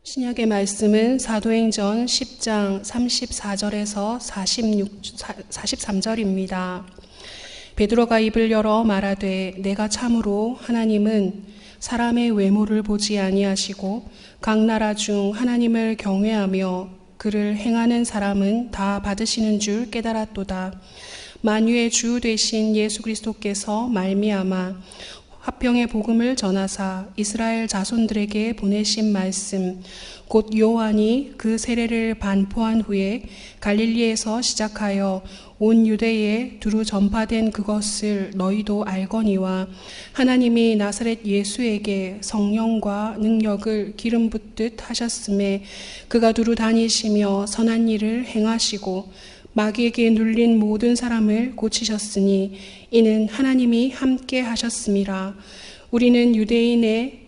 신약의 말씀은 사도행전 10장 34절에서 43절입니다. 베드로가 입을 열어 말하되 내가 참으로 하나님은 사람의 외모를 보지 아니하시고 각 나라 중 하나님을 경외하며 그를 행하는 사람은 다 받으시는 줄 깨달았도다. 만유의 주 되신 예수 그리스도께서 말미암아 화평의 복음을 전하사 이스라엘 자손들에게 보내신 말씀 곧 요한이 그 세례를 반포한 후에 갈릴리에서 시작하여 온 유대에 두루 전파된 그것을 너희도 알거니와 하나님이 나사렛 예수에게 성령과 능력을 기름 붓듯 하셨음에 그가 두루 다니시며 선한 일을 행하시고 마귀에게 눌린 모든 사람을 고치셨으니 이는 하나님이 함께 하셨음이라. 우리는 유대인의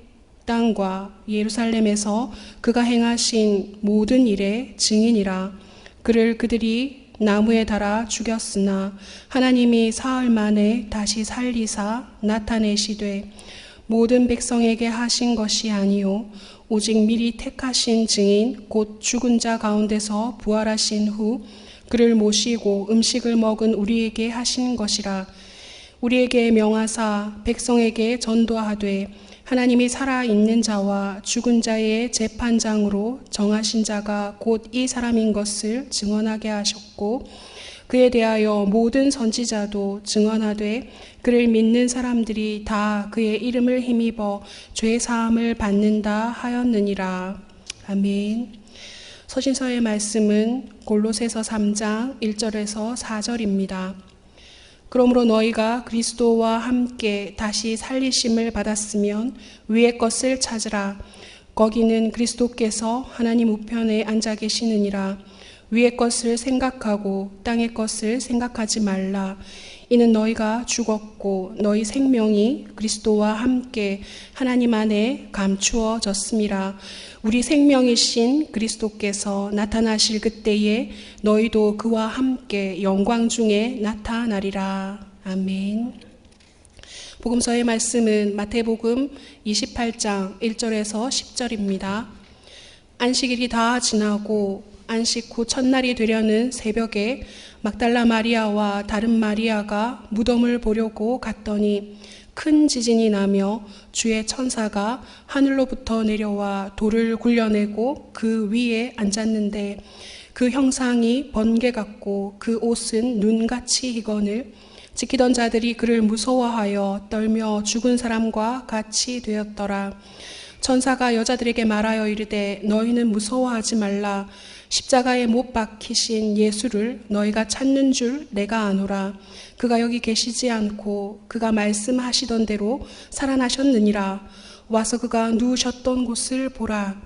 땅과 예루살렘에서 그가 행하신 모든 일의 증인이라. 그를 그들이 나무에 달아 죽였으나 하나님이 사흘 만에 다시 살리사 나타내시되 모든 백성에게 하신 것이 아니요 오직 미리 택하신 증인 곧 죽은 자 가운데서 부활하신 후 그를 모시고 음식을 먹은 우리에게 하신 것이라. 우리에게 명하사 백성에게 전도하되 하나님이 살아있는 자와 죽은 자의 재판장으로 정하신 자가 곧 이 사람인 것을 증언하게 하셨고 그에 대하여 모든 선지자도 증언하되 그를 믿는 사람들이 다 그의 이름을 힘입어 죄 사함을 받는다 하였느니라. 아멘. 서신서의 말씀은 골로새서 3장 1절에서 4절입니다. 그러므로 너희가 그리스도와 함께 다시 살리심을 받았으면 위의 것을 찾으라. 거기는 그리스도께서 하나님 우편에 앉아 계시느니라. 위의 것을 생각하고 땅의 것을 생각하지 말라. 이는 너희가 죽었고 너희 생명이 그리스도와 함께 하나님 안에 감추어졌음이라. 우리 생명이신 그리스도께서 나타나실 그때에 너희도 그와 함께 영광 중에 나타나리라. 아멘. 복음서의 말씀은 마태복음 28장 1절에서 10절입니다. 안식일이 다 지나고 안식 후 첫날이 되려는 새벽에 막달라 마리아와 다른 마리아가 무덤을 보려고 갔더니 큰 지진이 나며 주의 천사가 하늘로부터 내려와 돌을 굴려내고 그 위에 앉았는데 그 형상이 번개 같고 그 옷은 눈같이 희거늘 지키던 자들이 그를 무서워하여 떨며 죽은 사람과 같이 되었더라. 천사가 여자들에게 말하여 이르되 너희는 무서워하지 말라. 십자가에 못 박히신 예수를 너희가 찾는 줄 내가 아노라. 그가 여기 계시지 않고 그가 말씀하시던 대로 살아나셨느니라. 와서 그가 누우셨던 곳을 보라.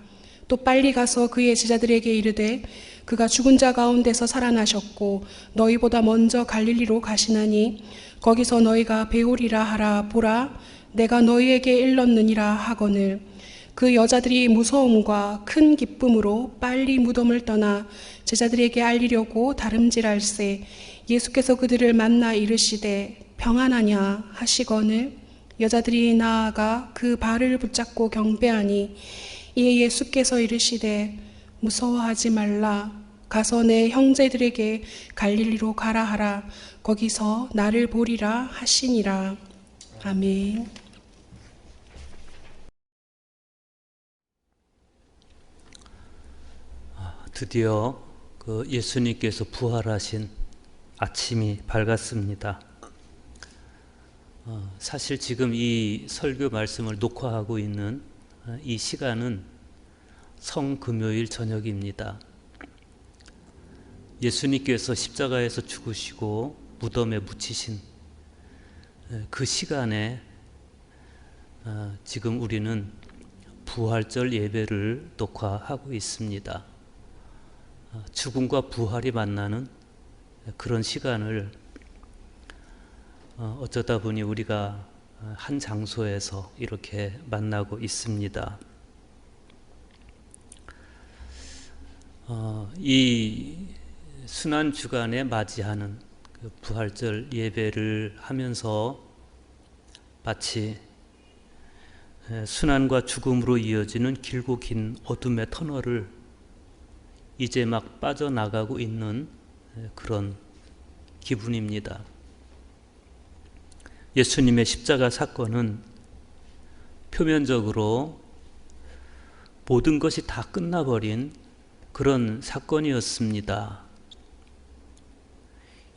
또 빨리 가서 그의 제자들에게 이르되 그가 죽은 자 가운데서 살아나셨고 너희보다 먼저 갈릴리로 가시나니 거기서 너희가 배우리라 하라. 보라 내가 너희에게 일렀느니라 하거늘. 그 여자들이 무서움과 큰 기쁨으로 빨리 무덤을 떠나 제자들에게 알리려고 다름질할세 예수께서 그들을 만나 이르시되 평안하냐 하시거늘 여자들이 나아가 그 발을 붙잡고 경배하니 이에 예수께서 이르시되 무서워하지 말라. 가서 내 형제들에게 갈릴리로 가라 하라. 거기서 나를 보리라 하시니라. 아멘. 드디어 그 예수님께서 부활하신 아침이 밝았습니다. 사실 지금 이 설교 말씀을 녹화하고 있는 이 시간은 성금요일 저녁입니다. 예수님께서 십자가에서 죽으시고 무덤에 묻히신 그 시간에 지금 우리는 부활절 예배를 녹화하고 있습니다. 죽음과 부활이 만나는 그런 시간을 어쩌다 보니 우리가 한 장소에서 이렇게 만나고 있습니다. 이 순환 주간에 맞이하는 그 부활절 예배를 하면서 마치 순환과 죽음으로 이어지는 길고 긴 어둠의 터널을 이제 막 빠져나가고 있는 그런 기분입니다. 예수님의 십자가 사건은 표면적으로 모든 것이 다 끝나버린 그런 사건이었습니다.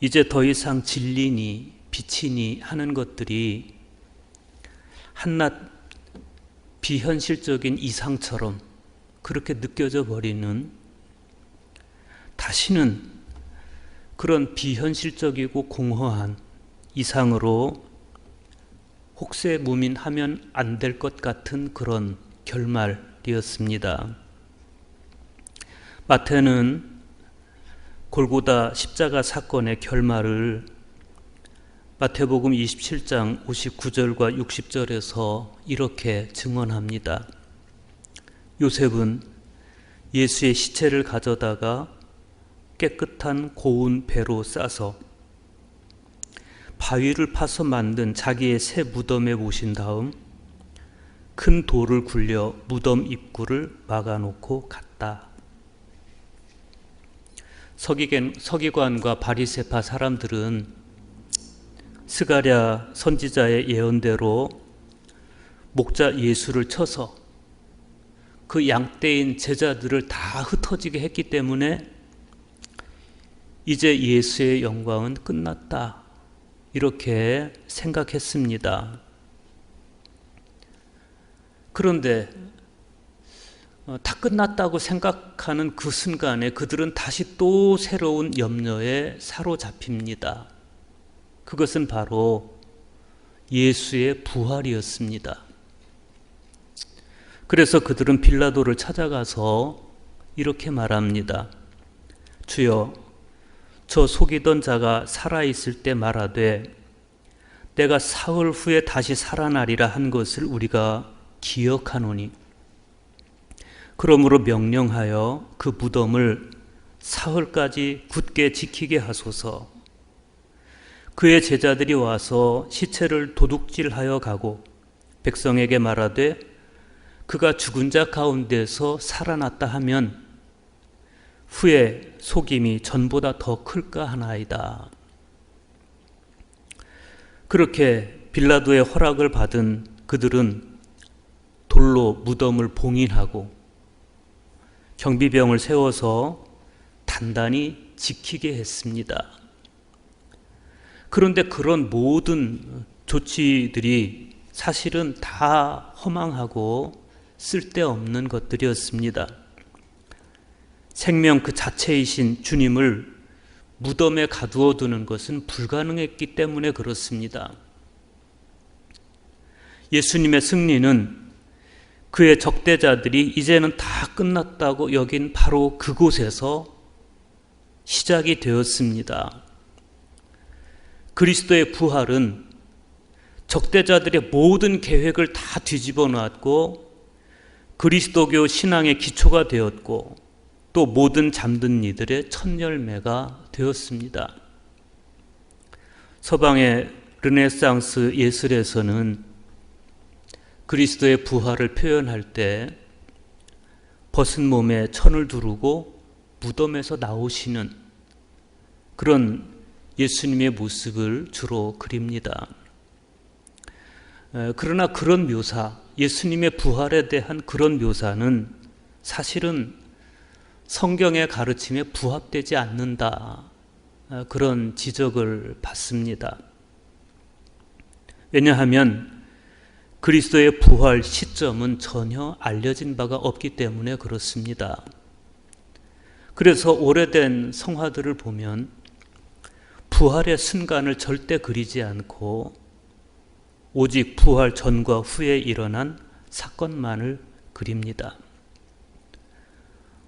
이제 더 이상 진리니 빛이니 하는 것들이 한낱 비현실적인 이상처럼 그렇게 느껴져 버리는, 다시는 그런 비현실적이고 공허한 이상으로 혹세무민하면 안 될 것 같은 그런 결말이었습니다. 마태는 골고다 십자가 사건의 결말을 마태복음 27장 59절과 60절에서 이렇게 증언합니다. 요셉은 예수의 시체를 가져다가 깨끗한 고운 배로 싸서 바위를 파서 만든 자기의 새 무덤에 모신 다음 큰 돌을 굴려 무덤 입구를 막아놓고 갔다. 서기관과 바리새파 사람들은 스가랴 선지자의 예언대로 목자 예수를 쳐서 그 양떼인 제자들을 다 흩어지게 했기 때문에 이제 예수의 영광은 끝났다, 이렇게 생각했습니다. 그런데 다 끝났다고 생각하는 그 순간에 그들은 다시 또 새로운 염려에 사로잡힙니다. 그것은 바로 예수의 부활이었습니다. 그래서 그들은 빌라도를 찾아가서 이렇게 말합니다. 주여, 저 속이던 자가 살아있을 때 말하되 내가 사흘 후에 다시 살아나리라 한 것을 우리가 기억하노니 그러므로 명령하여 그 무덤을 사흘까지 굳게 지키게 하소서. 그의 제자들이 와서 시체를 도둑질하여 가고 백성에게 말하되 그가 죽은 자 가운데서 살아났다 하면 후에 속임이 전보다 더 클까 하나이다. 그렇게 빌라도의 허락을 받은 그들은 돌로 무덤을 봉인하고 경비병을 세워서 단단히 지키게 했습니다. 그런데 그런 모든 조치들이 사실은 다 허망하고 쓸데없는 것들이었습니다. 생명 그 자체이신 주님을 무덤에 가두어 두는 것은 불가능했기 때문에 그렇습니다. 예수님의 승리는 그의 적대자들이 이제는 다 끝났다고 여긴 바로 그곳에서 시작이 되었습니다. 그리스도의 부활은 적대자들의 모든 계획을 다 뒤집어 놨고 그리스도교 신앙의 기초가 되었고 또 모든 잠든 이들의 첫 열매가 되었습니다. 서방의 르네상스 예술에서는 그리스도의 부활을 표현할 때 벗은 몸에 천을 두르고 무덤에서 나오시는 그런 예수님의 모습을 주로 그립니다. 그러나 그런 묘사, 예수님의 부활에 대한 그런 묘사는 사실은 성경의 가르침에 부합되지 않는다, 그런 지적을 받습니다. 왜냐하면 그리스도의 부활 시점은 전혀 알려진 바가 없기 때문에 그렇습니다. 그래서 오래된 성화들을 보면 부활의 순간을 절대 그리지 않고 오직 부활 전과 후에 일어난 사건만을 그립니다.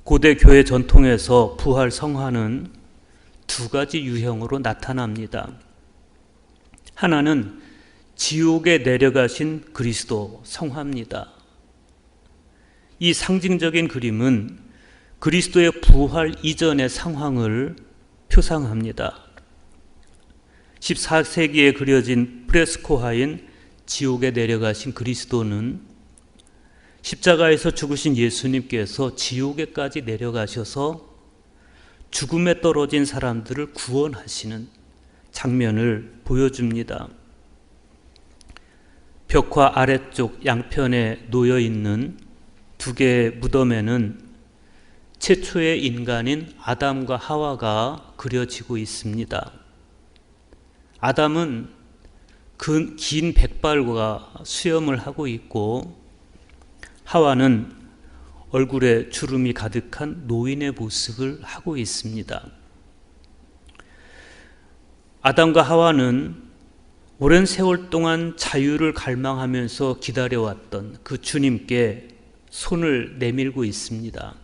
고대 교회 전통에서 부활 성화는 두 가지 유형으로 나타납니다. 하나는 지옥에 내려가신 그리스도 성화입니다. 이 상징적인 그림은 그리스도의 부활 이전의 상황을 표상합니다. 14세기에 그려진 프레스코화인 지옥에 내려가신 그리스도는 십자가에서 죽으신 예수님께서 지옥에까지 내려가셔서 죽음에 떨어진 사람들을 구원하시는 장면을 보여줍니다. 벽화 아래쪽 양편에 놓여 있는 두 개의 무덤에는 최초의 인간인 아담과 하와가 그려지고 있습니다. 아담은 긴 백발과 수염을 하고 있고, 하와는 얼굴에 주름이 가득한 노인의 모습을 하고 있습니다. 아담과 하와는 오랜 세월 동안 자유를 갈망하면서 기다려왔던 그 주님께 손을 내밀고 있습니다.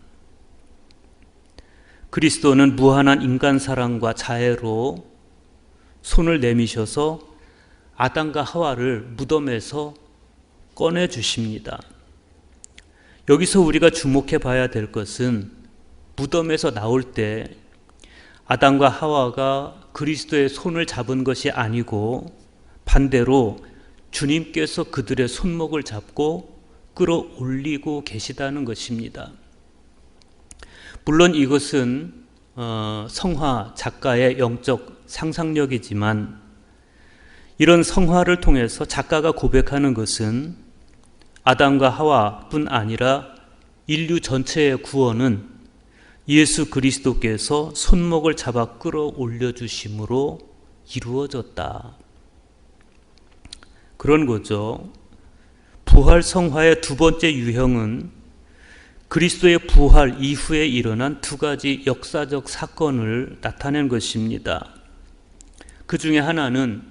그리스도는 무한한 인간 사랑과 자애로 손을 내미셔서 아담과 하와를 무덤에서 꺼내 주십니다. 여기서 우리가 주목해 봐야 될 것은 무덤에서 나올 때 아담과 하와가 그리스도의 손을 잡은 것이 아니고 반대로 주님께서 그들의 손목을 잡고 끌어올리고 계시다는 것입니다. 물론 이것은 성화 작가의 영적 상상력이지만, 이런 성화를 통해서 작가가 고백하는 것은 아담과 하와뿐 아니라 인류 전체의 구원은 예수 그리스도께서 손목을 잡아 끌어올려 주심으로 이루어졌다. 그런 거죠. 부활 성화의 두 번째 유형은 그리스도의 부활 이후에 일어난 두 가지 역사적 사건을 나타낸 것입니다. 그 중에 하나는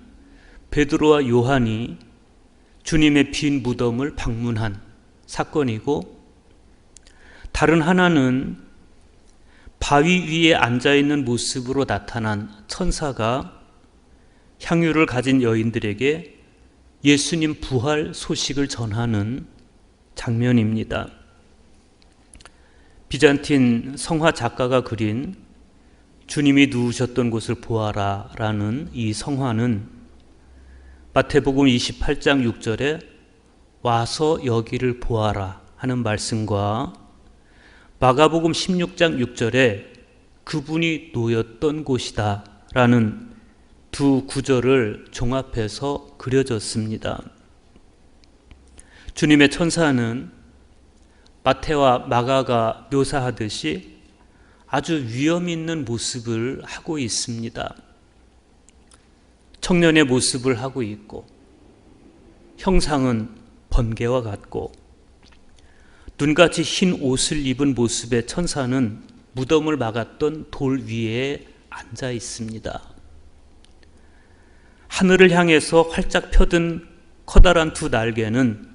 베드로와 요한이 주님의 빈 무덤을 방문한 사건이고, 다른 하나는 바위 위에 앉아있는 모습으로 나타난 천사가 향유를 가진 여인들에게 예수님 부활 소식을 전하는 장면입니다. 비잔틴 성화 작가가 그린 주님이 누우셨던 곳을 보아라 라는 이 성화는 마태복음 28장 6절에 와서 여기를 보아라 하는 말씀과 마가복음 16장 6절에 그분이 놓였던 곳이다 라는 두 구절을 종합해서 그려졌습니다. 주님의 천사는 마태와 마가가 묘사하듯이 아주 위험 있는 모습을 하고 있습니다. 청년의 모습을 하고 있고, 형상은 번개와 같고, 눈같이 흰 옷을 입은 모습의 천사는 무덤을 막았던 돌 위에 앉아 있습니다. 하늘을 향해서 활짝 펴든 커다란 두 날개는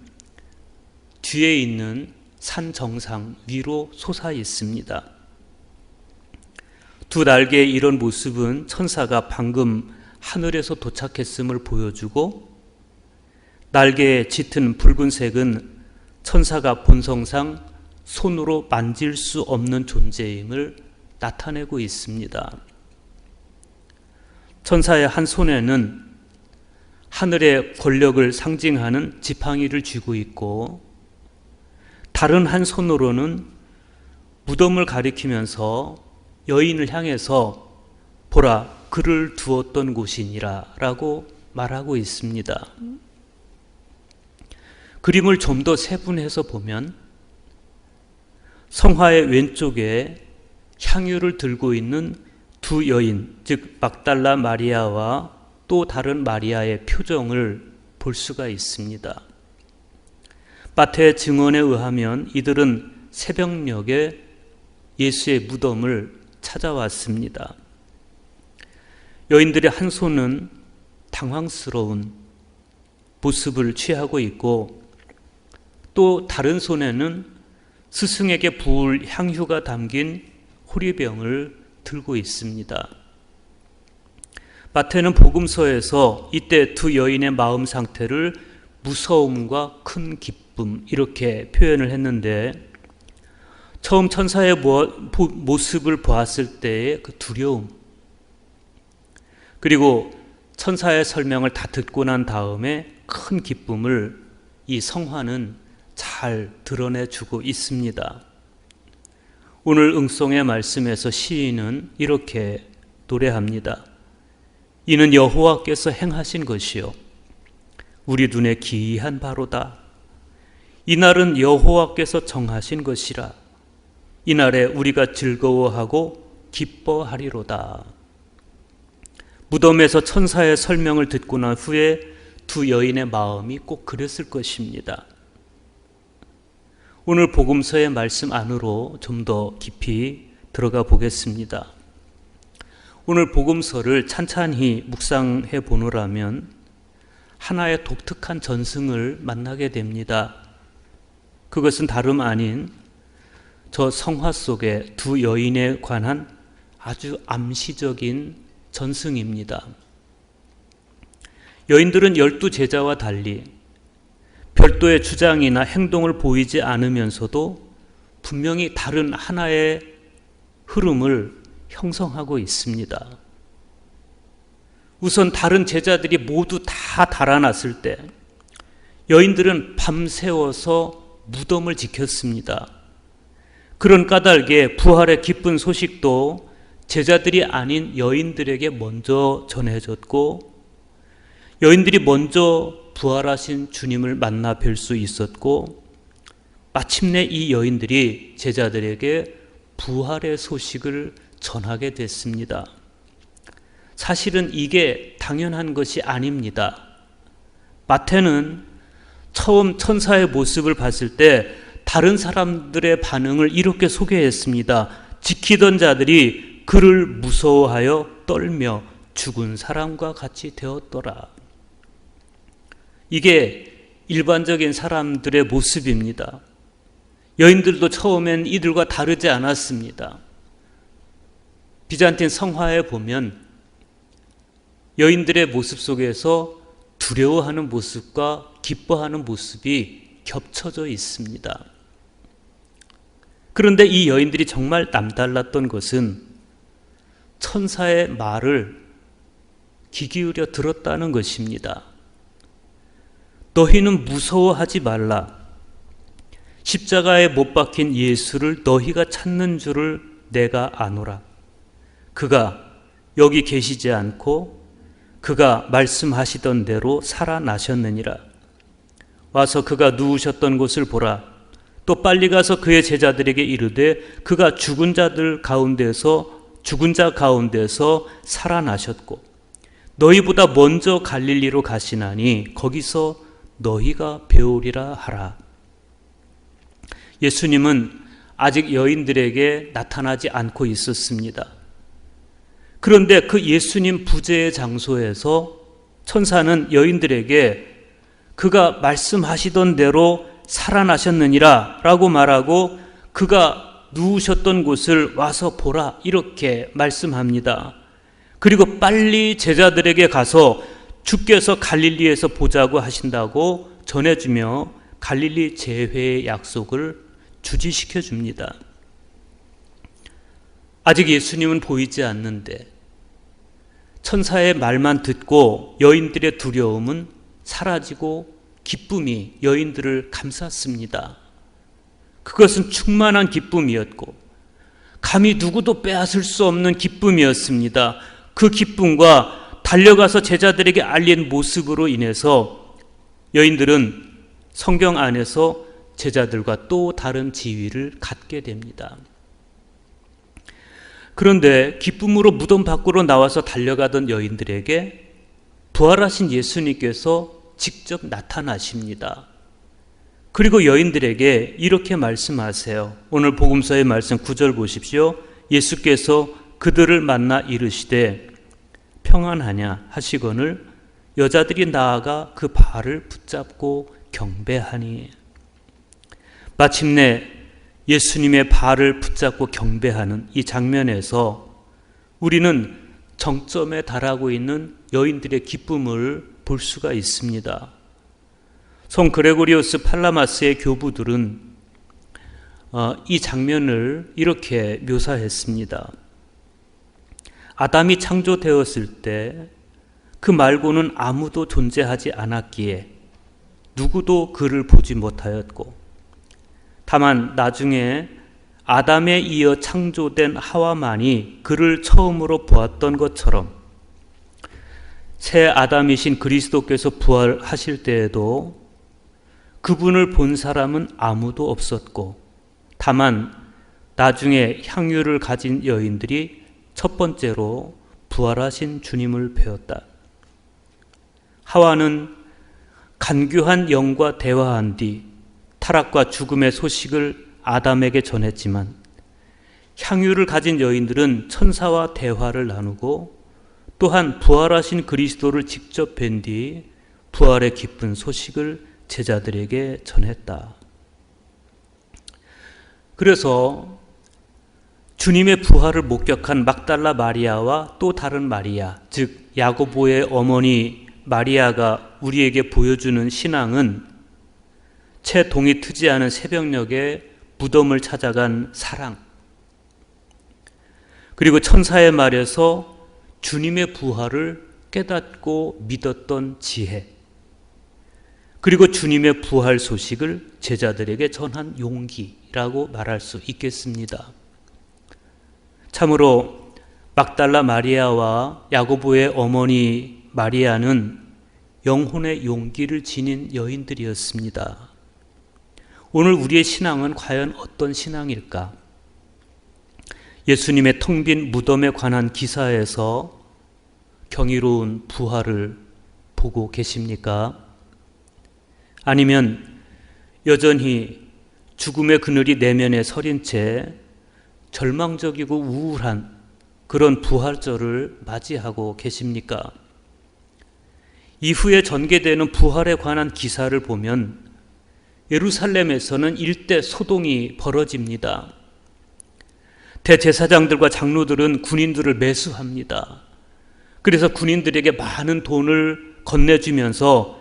뒤에 있는 산 정상 위로 솟아 있습니다. 두 날개의 이런 모습은 천사가 방금 하늘에서 도착했음을 보여주고, 날개에 짙은 붉은색은 천사가 본성상 손으로 만질 수 없는 존재임을 나타내고 있습니다. 천사의 한 손에는 하늘의 권력을 상징하는 지팡이를 쥐고 있고, 다른 한 손으로는 무덤을 가리키면서 여인을 향해서 보라, 그를 두었던 곳이니라 라고 말하고 있습니다. 그림을 좀 더 세분해서 보면 성화의 왼쪽에 향유를 들고 있는 두 여인, 즉 막달라 마리아와 또 다른 마리아의 표정을 볼 수가 있습니다. 마태의 증언에 의하면 이들은 새벽녘에 예수의 무덤을 찾아왔습니다. 여인들의 한 손은 당황스러운 모습을 취하고 있고, 또 다른 손에는 스승에게 부을 향유가 담긴 호리병을 들고 있습니다. 마태는 복음서에서 이때 두 여인의 마음 상태를 무서움과 큰 기쁨 이렇게 표현을 했는데, 처음 천사의 모습을 보았을 때의 그 두려움, 그리고 천사의 설명을 다 듣고 난 다음에 큰 기쁨을 이 성화는 잘 드러내주고 있습니다. 오늘 응송의 말씀에서 시인은 이렇게 노래합니다. 이는 여호와께서 행하신 것이요 우리 눈에 기이한 바로다. 이날은 여호와께서 정하신 것이라. 이날에 우리가 즐거워하고 기뻐하리로다. 무덤에서 천사의 설명을 듣고 난 후에 두 여인의 마음이 꼭 그랬을 것입니다. 오늘 복음서의 말씀 안으로 좀 더 깊이 들어가 보겠습니다. 오늘 복음서를 찬찬히 묵상해 보노라면 하나의 독특한 전승을 만나게 됩니다. 그것은 다름 아닌 저 성화 속의 두 여인에 관한 아주 암시적인 전승입니다. 여인들은 12제자와 달리 별도의 주장이나 행동을 보이지 않으면서도 분명히 다른 하나의 흐름을 형성하고 있습니다. 우선 다른 제자들이 모두 다 달아났을 때 여인들은 밤새워서 무덤을 지켰습니다. 그런 까닭에 부활의 기쁜 소식도 제자들이 아닌 여인들에게 먼저 전해졌고 여인들이 먼저 부활하신 주님을 만나 뵐 수 있었고 마침내 이 여인들이 제자들에게 부활의 소식을 전하게 됐습니다. 사실은 이게 당연한 것이 아닙니다. 마태는 처음 천사의 모습을 봤을 때 다른 사람들의 반응을 이렇게 소개했습니다. 지키던 자들이 그를 무서워하여 떨며 죽은 사람과 같이 되었더라. 이게 일반적인 사람들의 모습입니다. 여인들도 처음엔 이들과 다르지 않았습니다. 비잔틴 성화에 보면 여인들의 모습 속에서 두려워하는 모습과 기뻐하는 모습이 겹쳐져 있습니다. 그런데 이 여인들이 정말 남달랐던 것은 천사의 말을 귀 기울여 들었다는 것입니다. 너희는 무서워하지 말라. 십자가에 못 박힌 예수를 너희가 찾는 줄을 내가 아노라. 그가 여기 계시지 않고 그가 말씀하시던 대로 살아나셨느니라. 와서 그가 누우셨던 곳을 보라. 또 빨리 가서 그의 제자들에게 이르되 그가 죽은 자 가운데서 살아나셨고 너희보다 먼저 갈릴리로 가시나니 거기서 너희가 배우리라 하라. 예수님은 아직 여인들에게 나타나지 않고 있었습니다. 그런데 그 예수님 부재의 장소에서 천사는 여인들에게 그가 말씀하시던 대로 살아나셨느니라 라고 말하고 그가 누우셨던 곳을 와서 보라 이렇게 말씀합니다. 그리고 빨리 제자들에게 가서 주께서 갈릴리에서 보자고 하신다고 전해주며 갈릴리 재회의 약속을 주지시켜 줍니다. 아직 예수님은 보이지 않는데 천사의 말만 듣고 여인들의 두려움은 사라지고 기쁨이 여인들을 감쌌습니다. 그것은 충만한 기쁨이었고 감히 누구도 빼앗을 수 없는 기쁨이었습니다. 그 기쁨과 달려가서 제자들에게 알린 모습으로 인해서 여인들은 성경 안에서 제자들과 또 다른 지위를 갖게 됩니다. 그런데 기쁨으로 무덤 밖으로 나와서 달려가던 여인들에게 부활하신 예수님께서 직접 나타나십니다. 그리고 여인들에게 이렇게 말씀하세요. 오늘 복음서의 말씀 9절 보십시오. 예수께서 그들을 만나 이르시되 평안하냐 하시거늘 여자들이 나아가 그 발을 붙잡고 경배하니. 마침내 예수님의 발을 붙잡고 경배하는 이 장면에서 우리는 정점에 달하고 있는 여인들의 기쁨을 볼 수가 있습니다. 성 그레고리오스 팔라마스의 교부들은 이 장면을 이렇게 묘사했습니다. 아담이 창조되었을 때 그 말고는 아무도 존재하지 않았기에 누구도 그를 보지 못하였고 다만 나중에 아담에 이어 창조된 하와만이 그를 처음으로 보았던 것처럼 새 아담이신 그리스도께서 부활하실 때에도 그분을 본 사람은 아무도 없었고, 다만 나중에 향유를 가진 여인들이 첫 번째로 부활하신 주님을 배웠다. 하와는 간교한 영과 대화한 뒤 타락과 죽음의 소식을 아담에게 전했지만, 향유를 가진 여인들은 천사와 대화를 나누고 또한 부활하신 그리스도를 직접 뵌 뒤 부활의 기쁜 소식을 제자들에게 전했다. 그래서 주님의 부활을 목격한 막달라 마리아와 또 다른 마리아, 즉 야고보의 어머니 마리아가 우리에게 보여주는 신앙은 채 동이 트지 않은 새벽녘에 무덤을 찾아간 사랑, 그리고 천사의 말에서 주님의 부활을 깨닫고 믿었던 지혜, 그리고 주님의 부활 소식을 제자들에게 전한 용기라고 말할 수 있겠습니다. 참으로 막달라 마리아와 야고보의 어머니 마리아는 영혼의 용기를 지닌 여인들이었습니다. 오늘 우리의 신앙은 과연 어떤 신앙일까? 예수님의 텅 빈 무덤에 관한 기사에서 경이로운 부활을 보고 계십니까? 아니면 여전히 죽음의 그늘이 내면에 서린 채 절망적이고 우울한 그런 부활절을 맞이하고 계십니까? 이후에 전개되는 부활에 관한 기사를 보면 예루살렘에서는 일대 소동이 벌어집니다. 대제사장들과 장로들은 군인들을 매수합니다. 그래서 군인들에게 많은 돈을 건네주면서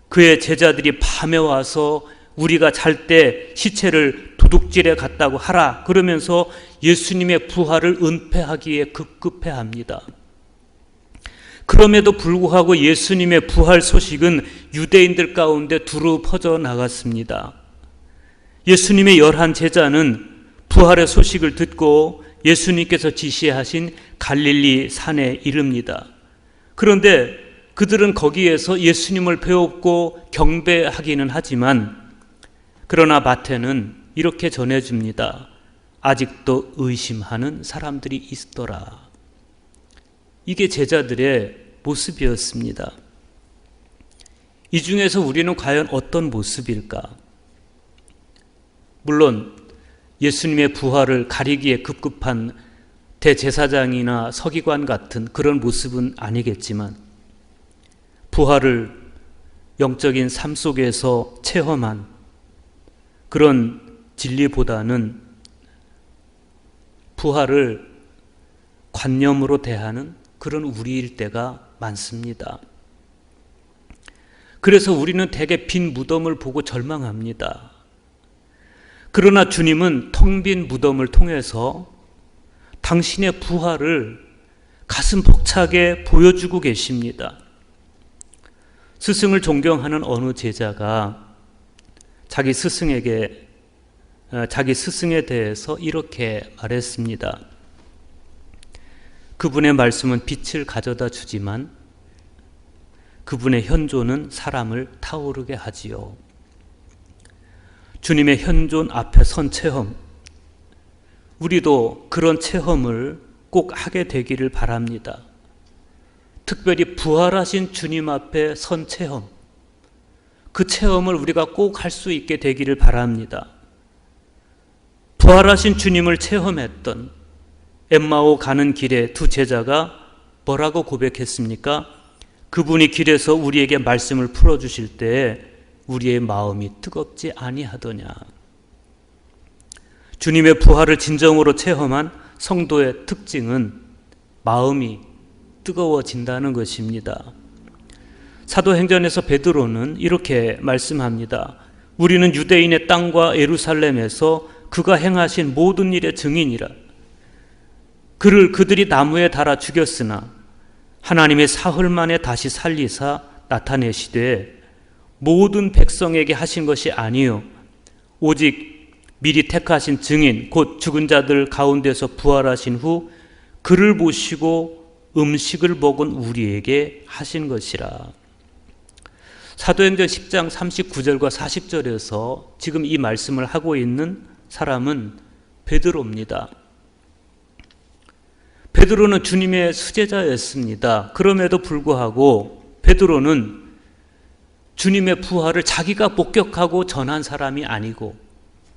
그의 제자들이 밤에 와서 우리가 잘 때 시체를 도둑질해 갔다고 하라 그러면서 예수님의 부활을 은폐하기에 급급해합니다. 그럼에도 불구하고 예수님의 부활 소식은 유대인들 가운데 두루 퍼져 나갔습니다. 예수님의 11 제자는 부활의 소식을 듣고 예수님께서 지시하신 갈릴리 산에 이릅니다. 그런데 그들은 거기에서 예수님을 배웠고 경배하기는 하지만, 그러나 마태는 이렇게 전해줍니다. 아직도 의심하는 사람들이 있더라. 이게 제자들의 모습이었습니다. 이 중에서 우리는 과연 어떤 모습일까? 물론 예수님의 부활을 가리기에 급급한 대제사장이나 서기관 같은 그런 모습은 아니겠지만, 부활을 영적인 삶 속에서 체험한 그런 진리보다는 부활을 관념으로 대하는 그런 우리일 때가 많습니다. 그래서 우리는 대개 빈 무덤을 보고 절망합니다. 그러나 주님은 텅 빈 무덤을 통해서 당신의 부활을 가슴 벅차게 보여주고 계십니다. 스승을 존경하는 어느 제자가 자기 스승에 대해서 이렇게 말했습니다. 그분의 말씀은 빛을 가져다 주지만 그분의 현존은 사람을 타오르게 하지요. 주님의 현존 앞에 선 체험, 우리도 그런 체험을 꼭 하게 되기를 바랍니다. 특별히 부활하신 주님 앞에 선 체험, 그 체험을 우리가 꼭 할 수 있게 되기를 바랍니다. 부활하신 주님을 체험했던 엠마오 가는 길에 두 제자가 뭐라고 고백했습니까? 그분이 길에서 우리에게 말씀을 풀어주실 때에 우리의 마음이 뜨겁지 아니하더냐. 주님의 부활을 진정으로 체험한 성도의 특징은 마음이 뜨거워진다는 것입니다. 사도행전에서 베드로는 이렇게 말씀합니다. 우리는 유대인의 땅과 예루살렘에서 그가 행하신 모든 일의 증인이라. 그를 그들이 나무에 달아 죽였으나 하나님의 사흘 만에 다시 살리사 나타내시되 모든 백성에게 하신 것이 아니요 오직 미리 택하신 증인 곧 죽은 자들 가운데서 부활하신 후 그를 보시고 음식을 먹은 우리에게 하신 것이라. 사도행전 10장 39절과 40절에서 지금 이 말씀을 하고 있는 사람은 베드로입니다. 베드로는 주님의 수제자였습니다. 그럼에도 불구하고 베드로는 주님의 부활을 자기가 목격하고 전한 사람이 아니고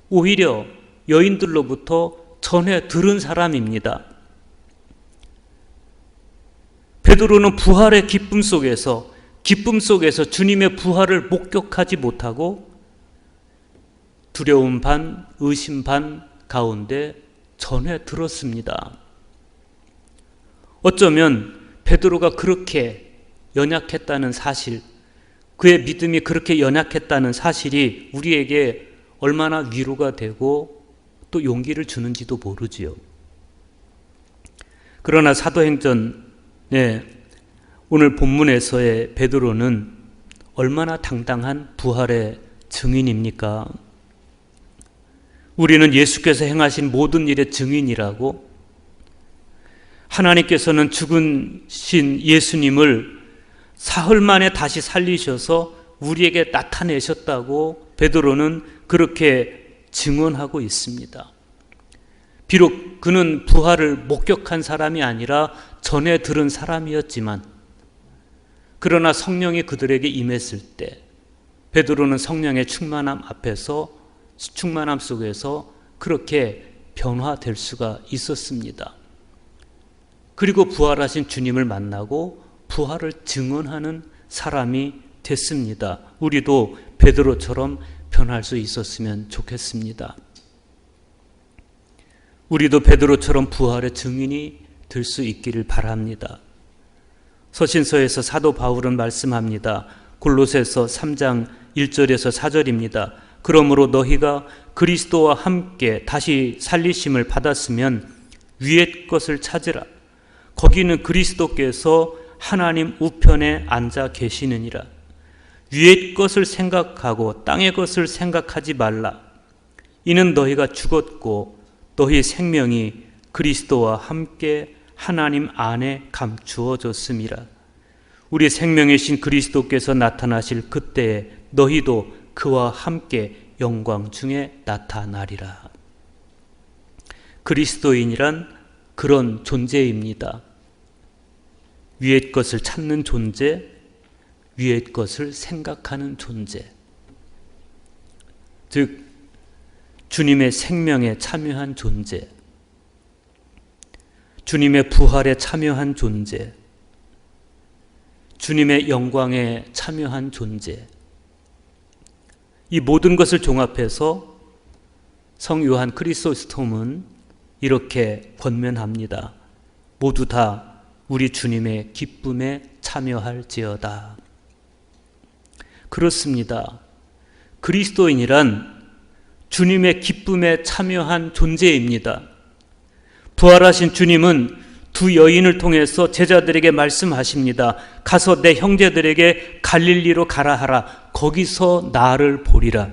오히려 여인들로부터 전해 들은 사람입니다. 베드로는 부활의 기쁨 속에서 주님의 부활을 목격하지 못하고 두려움 반, 의심 반 가운데 전해 들었습니다. 어쩌면 베드로가 그렇게 연약했다는 사실, 그의 믿음이 그렇게 연약했다는 사실이 우리에게 얼마나 위로가 되고 또 용기를 주는지도 모르지요. 그러나 사도행전에 오늘 본문에서의 베드로는 얼마나 당당한 부활의 증인입니까? 우리는 예수께서 행하신 모든 일의 증인이라고, 하나님께서는 죽으신 예수님을 사흘 만에 다시 살리셔서 우리에게 나타내셨다고 베드로는 그렇게 증언하고 있습니다. 비록 그는 부활을 목격한 사람이 아니라 전에 들은 사람이었지만, 그러나 성령이 그들에게 임했을 때 베드로는 성령의 충만함 속에서 그렇게 변화될 수가 있었습니다. 그리고 부활하신 주님을 만나고 부활을 증언하는 사람이 됐습니다. 우리도 베드로처럼 변할 수 있었으면 좋겠습니다. 우리도 베드로처럼 부활의 증인이 될 수 있기를 바랍니다. 서신서에서 사도 바울은 말씀합니다. 골로새서 3장 1절에서 4절입니다. 그러므로 너희가 그리스도와 함께 다시 살리심을 받았으면 위의 것을 찾으라. 거기는 그리스도께서 하나님 우편에 앉아 계시느니라. 위의 것을 생각하고 땅의 것을 생각하지 말라. 이는 너희가 죽었고 너희 생명이 그리스도와 함께 하나님 안에 감추어졌음이라. 우리 생명이신 그리스도께서 나타나실 그때에 너희도 그와 함께 영광 중에 나타나리라. 그리스도인이란 그런 존재입니다. 위의 것을 찾는 존재, 위의 것을 생각하는 존재. 즉 주님의 생명에 참여한 존재, 주님의 부활에 참여한 존재, 주님의 영광에 참여한 존재. 이 모든 것을 종합해서 성 요한 크리소스톰은 이렇게 권면합니다. 모두 다 우리 주님의 기쁨에 참여할지어다. 그렇습니다. 그리스도인이란 주님의 기쁨에 참여한 존재입니다. 부활하신 주님은 두 여인을 통해서 제자들에게 말씀하십니다. 가서 내 형제들에게 갈릴리로 가라 하라. 거기서 나를 보리라.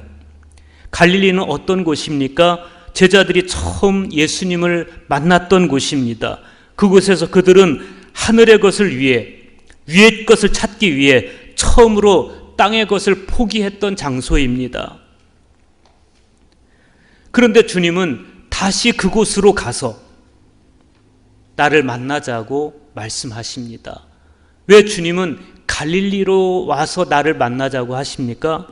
갈릴리는 어떤 곳입니까? 제자들이 처음 예수님을 만났던 곳입니다. 그곳에서 그들은 하늘의 것을 위해, 위의 것을 찾기 위해 처음으로 땅의 것을 포기했던 장소입니다. 그런데 주님은 다시 그곳으로 가서 나를 만나자고 말씀하십니다. 왜 주님은 갈릴리로 와서 나를 만나자고 하십니까?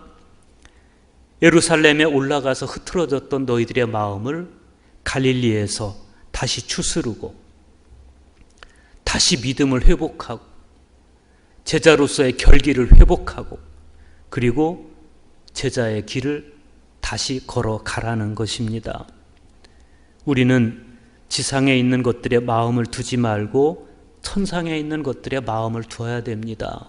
예루살렘에 올라가서 흐트러졌던 너희들의 마음을 갈릴리에서 다시 추스르고 다시 믿음을 회복하고 제자로서의 결기를 회복하고 그리고 제자의 길을 다시 걸어가라는 것입니다. 우리는 지상에 있는 것들에 마음을 두지 말고 천상에 있는 것들에 마음을 두어야 됩니다.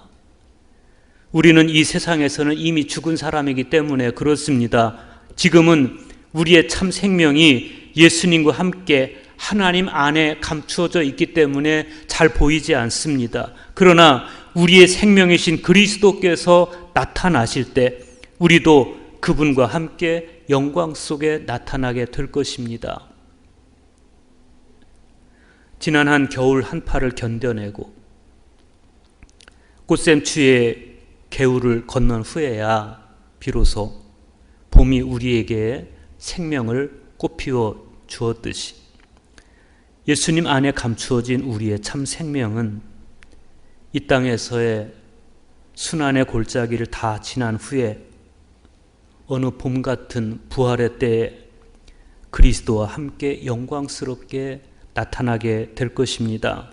우리는 이 세상에서는 이미 죽은 사람이기 때문에 그렇습니다. 지금은 우리의 참 생명이 예수님과 함께 하나님 안에 감추어져 있기 때문에 잘 보이지 않습니다. 그러나 우리의 생명이신 그리스도께서 나타나실 때 우리도 그분과 함께 영광 속에 나타나게 될 것입니다. 지난 한 겨울 한파를 견뎌내고 꽃샘추위의 개울을 건넌 후에야 비로소 봄이 우리에게 생명을 꽃피워 주었듯이 예수님 안에 감추어진 우리의 참 생명은 이 땅에서의 순환의 골짜기를 다 지난 후에 어느 봄 같은 부활의 때에 그리스도와 함께 영광스럽게 나타나게 될 것입니다.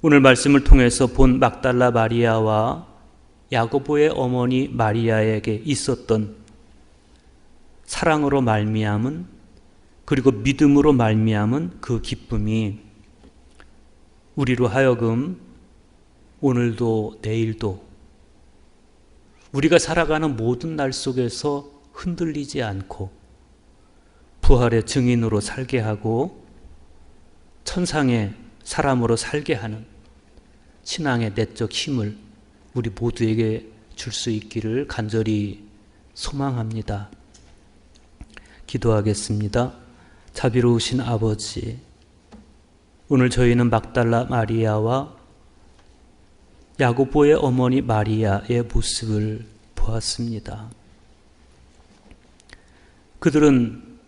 오늘 말씀을 통해서 본 막달라 마리아와 야고보의 어머니 마리아에게 있었던 사랑으로 말미암은, 그리고 믿음으로 말미암은 그 기쁨이 우리로 하여금 오늘도 내일도 우리가 살아가는 모든 날 속에서 흔들리지 않고 부활의 증인으로 살게 하고 천상의 사람으로 살게 하는 신앙의 내적 힘을 우리 모두에게 줄 수 있기를 간절히 소망합니다. 기도하겠습니다. 자비로우신 아버지, 오늘 저희는 막달라 마리아와 야고보의 어머니 마리아의 모습을 보았습니다. 그들은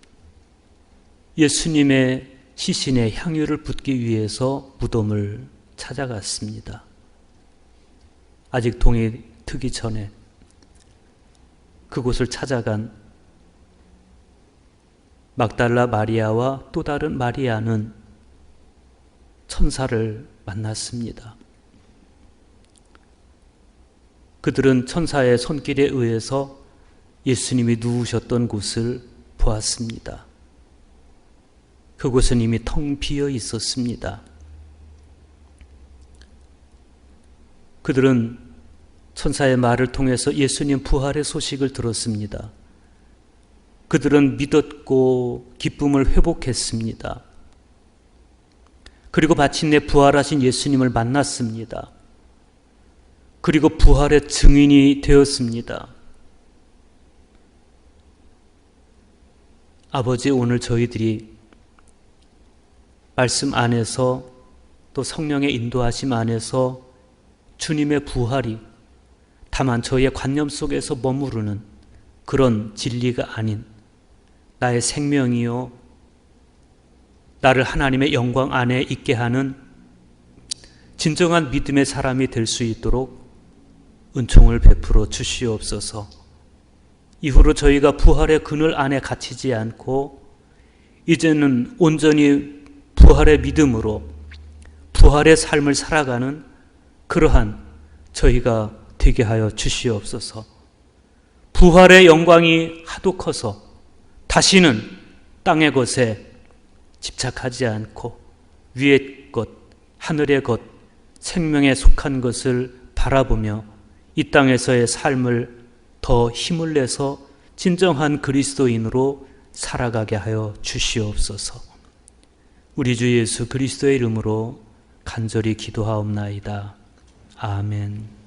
예수님의 시신에 향유를 붓기 위해서 무덤을 찾아갔습니다. 아직 동이 트기 전에 그곳을 찾아간 막달라 마리아와 또 다른 마리아는 천사를 만났습니다. 그들은 천사의 손길에 의해서 예수님이 누우셨던 곳을 보았습니다. 그곳은 이미 텅 비어 있었습니다. 그들은 천사의 말을 통해서 예수님 부활의 소식을 들었습니다. 그들은 믿었고 기쁨을 회복했습니다. 그리고 마침내 부활하신 예수님을 만났습니다. 그리고 부활의 증인이 되었습니다. 아버지, 오늘 저희들이 말씀 안에서 또 성령의 인도하심 안에서 주님의 부활이 다만 저희의 관념 속에서 머무르는 그런 진리가 아닌 나의 생명이요, 나를 하나님의 영광 안에 있게 하는 진정한 믿음의 사람이 될 수 있도록 은총을 베풀어 주시옵소서. 이후로 저희가 부활의 그늘 안에 갇히지 않고 이제는 온전히 부활의 믿음으로 부활의 삶을 살아가는 그러한 저희가 되게 하여 주시옵소서. 부활의 영광이 하도 커서 다시는 땅의 것에 집착하지 않고 위의 것, 하늘의 것, 생명에 속한 것을 바라보며 이 땅에서의 삶을 더 힘을 내서 진정한 그리스도인으로 살아가게 하여 주시옵소서. 우리 주 예수 그리스도의 이름으로 간절히 기도하옵나이다. 아멘.